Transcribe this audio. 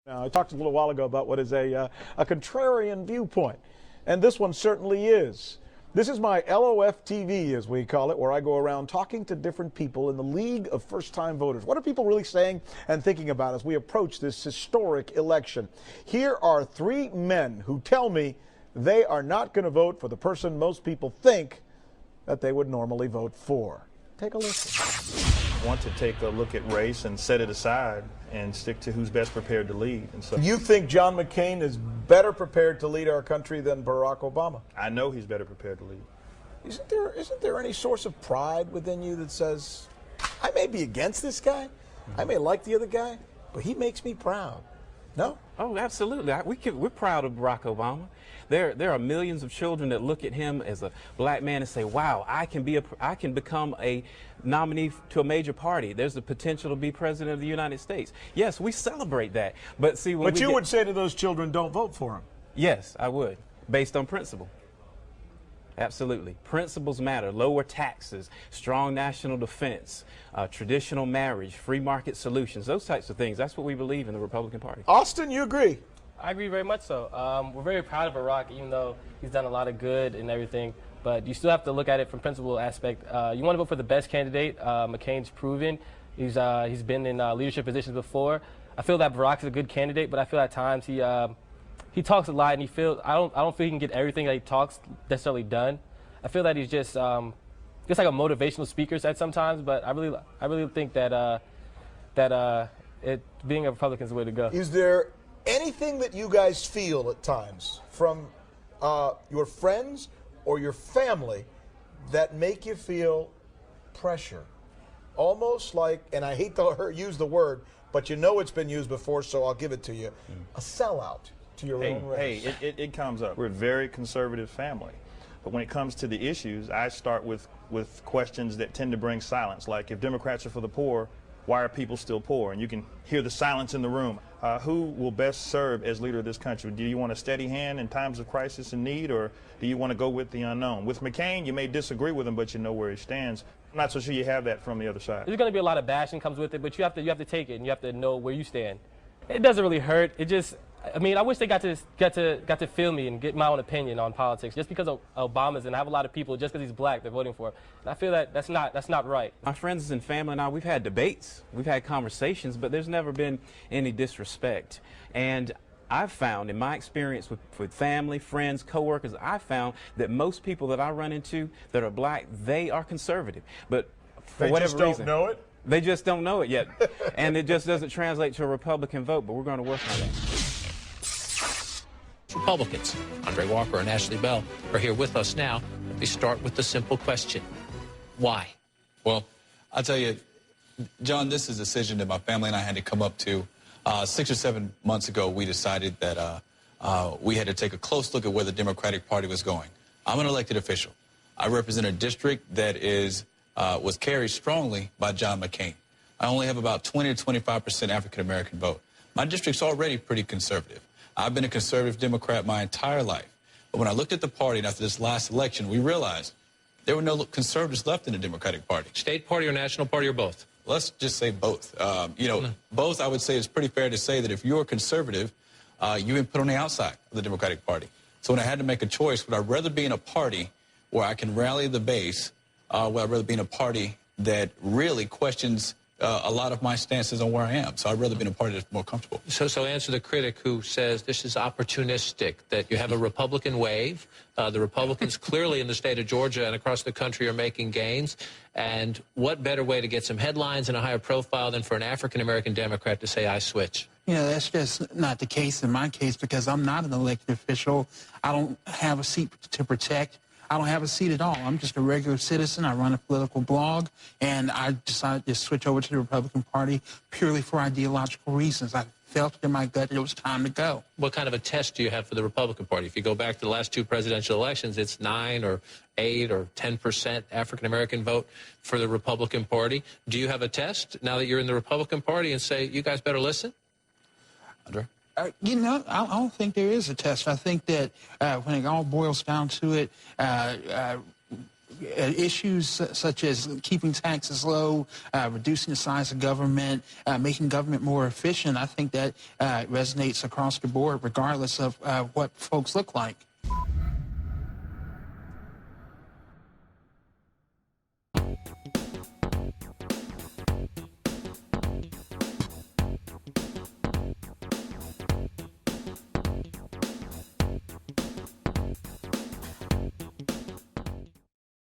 Now, I talked a little while ago about what is a contrarian viewpoint, and this one certainly is. This is my LOF TV, as we call it, where I go around talking to different people in the League of First-Time Voters. What are people really saying and thinking about as we approach this historic election? Here are three men who tell me they are not going to vote for the person most people think that they would normally vote for. Take a listen. Want to take a look at race and set it aside and stick to who's best prepared to lead. And so, you think John McCain is better prepared to lead our country than Barack Obama? I know he's better prepared to lead. Isn't there any source of pride within you that says, I may be against this guy, I may like the other guy, but he makes me proud? No? Oh, absolutely. We're proud of Barack Obama. There are millions of children that look at him as a black man and say, wow, I can become a nominee to a major party. There's the potential to be president of the United States. Yes, we celebrate that. But see, but you would say to those children, don't vote for him. Yes, I would, based on principle. Absolutely. Principles matter. Lower taxes, strong national defense, traditional marriage, free market solutions, those types of things. That's what we believe in the Republican Party. Austin, you agree? I agree very much so. We're very proud of Barack, even though he's done a lot of good and everything. But you still have to look at it from principle aspect. You want to vote for the best candidate. McCain's proven. He's been in leadership positions before. I feel that Barack's a good candidate, but I feel at times he talks a lot, and I don't feel he can get everything that he talks necessarily done. I feel that he's just like a motivational speaker at sometimes, but I really think that being a Republican is the way to go. Is there anything that you guys feel at times from your friends or your family that make you feel pressure? Almost like, and I hate to use the word, but you know it's been used before, so I'll give it to you, a sellout to your own race. Hey, it comes up. We're a very conservative family. But when it comes to the issues, I start with questions that tend to bring silence, like if Democrats are for the poor, why are people still poor? And you can hear the silence in the room. Who will best serve as leader of this country? Do you want a steady hand in times of crisis and need, or do you want to go with the unknown? With McCain, you may disagree with him, but you know where he stands. I'm not so sure you have that from the other side. There's going to be a lot of bashing comes with it, but you have to take it, and you have to know where you stand. It doesn't really hurt. It just, I mean, I wish they got to feel me and get my own opinion on politics. Just because of Obama's, and I have a lot of people just because he's black, they're voting for him. And I feel that that's not right. My friends and family and I, we've had debates, we've had conversations, but there's never been any disrespect. And I've found, in my experience with family, friends, coworkers, I've found that most people that I run into that are black, they are conservative. But for whatever reason, they just don't know it? They just don't know it yet. And it just doesn't translate to a Republican vote, but we're going to work on that. Republicans, Andre Walker and Ashley Bell, are here with us now. They start with the simple question: why? Well, I'll tell you, John, this is a decision that my family and I had to come up to. 6 or 7 months ago, we decided that we had to take a close look at where the Democratic Party was going. I'm an elected official. I represent a district that was carried strongly by John McCain. I only have about 20 to 25% African-American vote. My district's already pretty conservative. I've been a conservative Democrat my entire life. But when I looked at the party, and after this last election, we realized there were no conservatives left in the Democratic Party. State party or national party or both? Let's just say both. Both, I would say, it's pretty fair to say that if you're a conservative, you've been put on the outside of the Democratic Party. So when I had to make a choice, would I rather be in a party where I can rally the base, would I rather be in a party that really questions a lot of my stances on where I am? So I'd rather be in a party that's more comfortable. So answer the critic who says this is opportunistic, that you have a Republican wave. The Republicans clearly in the state of Georgia and across the country are making gains. And what better way to get some headlines and a higher profile than for an African-American Democrat to say, I switch? You know, that's just not the case in my case, because I'm not an elected official. I don't have a seat to protect. I don't have a seat at all. I'm just a regular citizen. I run a political blog, and I decided to switch over to the Republican Party purely for ideological reasons. I felt in my gut that it was time to go. What kind of a test do you have for the Republican Party? If you go back to the last two presidential elections, it's 9 or 8 or 10% African-American vote for the Republican Party. Do you have a test now that you're in the Republican Party and say, you guys better listen? Andre? You know, I don't think there is a test. I think that when it all boils down to it, issues such as keeping taxes low, reducing the size of government, making government more efficient, I think that resonates across the board regardless of what folks look like.